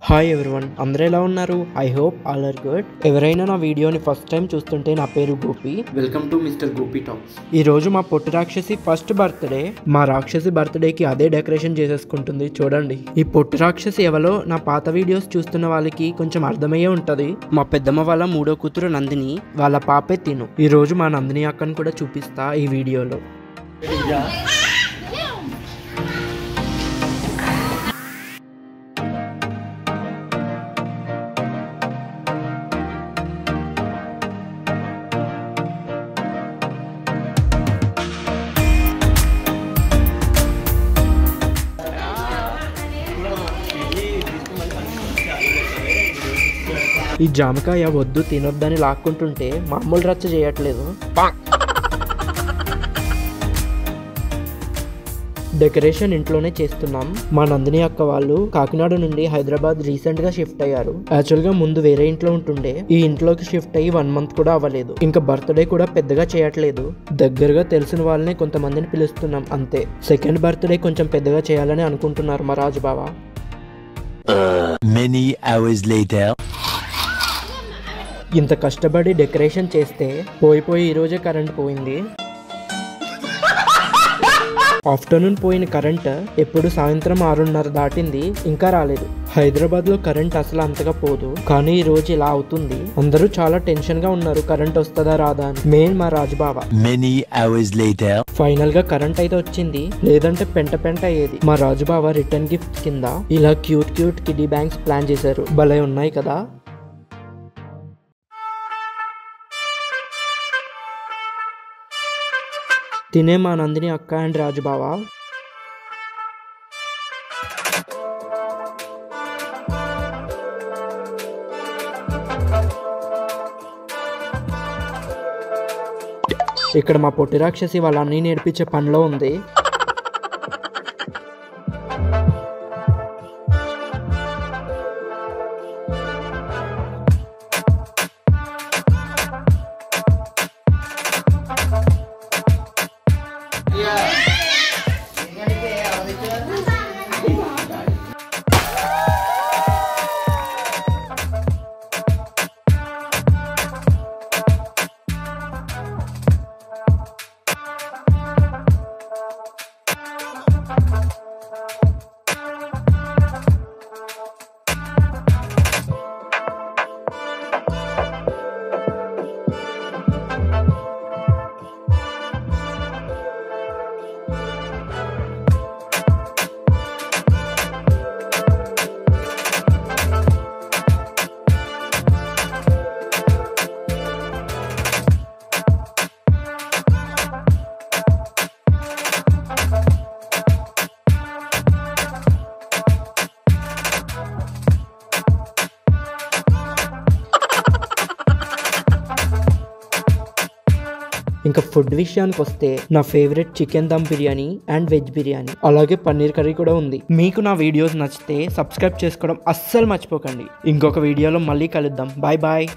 Hi everyone, అందరూ ఎలా ఉన్నారు? I hope all are good. ఎవరైనా నా వీడియోని ఫస్ట్ టైం చూస్తుంటే నా పేరు Gopi. Welcome to mister Gopi talks. ఈ రోజు మా పొట్టి రాక్షసి ఫస్ట్ బర్త్డే. మా రాక్షసి బర్త్డేకి అదే డెకరేషన్ చేసేసుకుంటుంది. చూడండి, ఈ పొట్టి రాక్షసి ఎవరో నా పాత వీడియోస్ చూస్తున్న వాళ్ళకి కొంచెం అర్థమయ్యే ఉంటది. మా పెద్దమ్మ వాళ్ళ మూడో కూతురు నందిని, వాళ్ళ పాపే తిను. ఈ రోజు మా నందిని అక్కని కూడా చూపిస్తా ఈ వీడియోలో. ఈ జామకాయ వద్దు తినొద్దని లాక్కుంటుంటే మామూలు రచ్చ చేయట్లేదు. డెకరేషన్ ఇంట్లోనే చేస్తున్నాం. మా నందిని అక్క వాళ్ళు కాకినాడ నుండి హైదరాబాద్ రీసెంట్ గా షిఫ్ట్ అయ్యారు. యాక్చువల్ గా ముందు వేరే ఇంట్లో ఉంటుండే, ఈ ఇంట్లోకి షిఫ్ట్ అయ్యి 1 month కూడా అవ్వలేదు. ఇంకా బర్త్డే కూడా పెద్దగా చేయట్లేదు. దగ్గరగా తెలిసిన వాళ్ళని కొంతమందిని పిలుస్తున్నాం అంతే. సెకండ్ బర్త్డే కొంచెం పెద్దగా చేయాలని అనుకుంటున్నారు మా రాజు బావ. Many hours later. ఇంత కష్టపడి డెకరేషన్ చేస్తే పోయి ఈ రోజే కరెంట్ పోయింది. ఆఫ్టర్నూన్ పోయిన కరెంట్ ఎప్పుడు సాయంత్రం 6:30 దాటింది, ఇంకా రాలేదు. హైదరాబాద్ లో కరెంట్ అసలు అంతగా పోదు, కానీ ఈ రోజు ఇలా అవుతుంది. అందరూ చాలా టెన్షన్ గా ఉన్నారు, కరెంట్ వస్తుందా రాదా అని. మెయిన్ మా రాజుబావ. Many hours later. ఫైనల్ గా కరెంట్ అయితే వచ్చింది, లేదంటే పెంట అయ్యేది. మా రాజుబావ రిటర్న్ గిఫ్ట్ కింద ఇలా క్యూట్ కిడ్డీ బ్యాంక్స్ ప్లాన్ చేశారు. భలే ఉన్నాయి కదా. తినే మా నందిని అక్క అండ్ రాజుబావ. ఇక్కడ మా పొట్టి రాక్షసి వాళ్ళ అన్నీ నేర్పించే పనిలో ఉంది. ఇంకా ఫుడ్ విషయానికి వస్తే నా favourite chicken dum biryani and veg biryani, అలాగే పన్నీర్ కర్రీ కూడా ఉంది. మీకు నా వీడియోస్ నచ్చితే సబ్స్క్రైబ్ చేసుకోవడం అస్సలు మర్చిపోకండి. ఇంకొక వీడియోలో మళ్ళీ కలుద్దాం. Bye bye.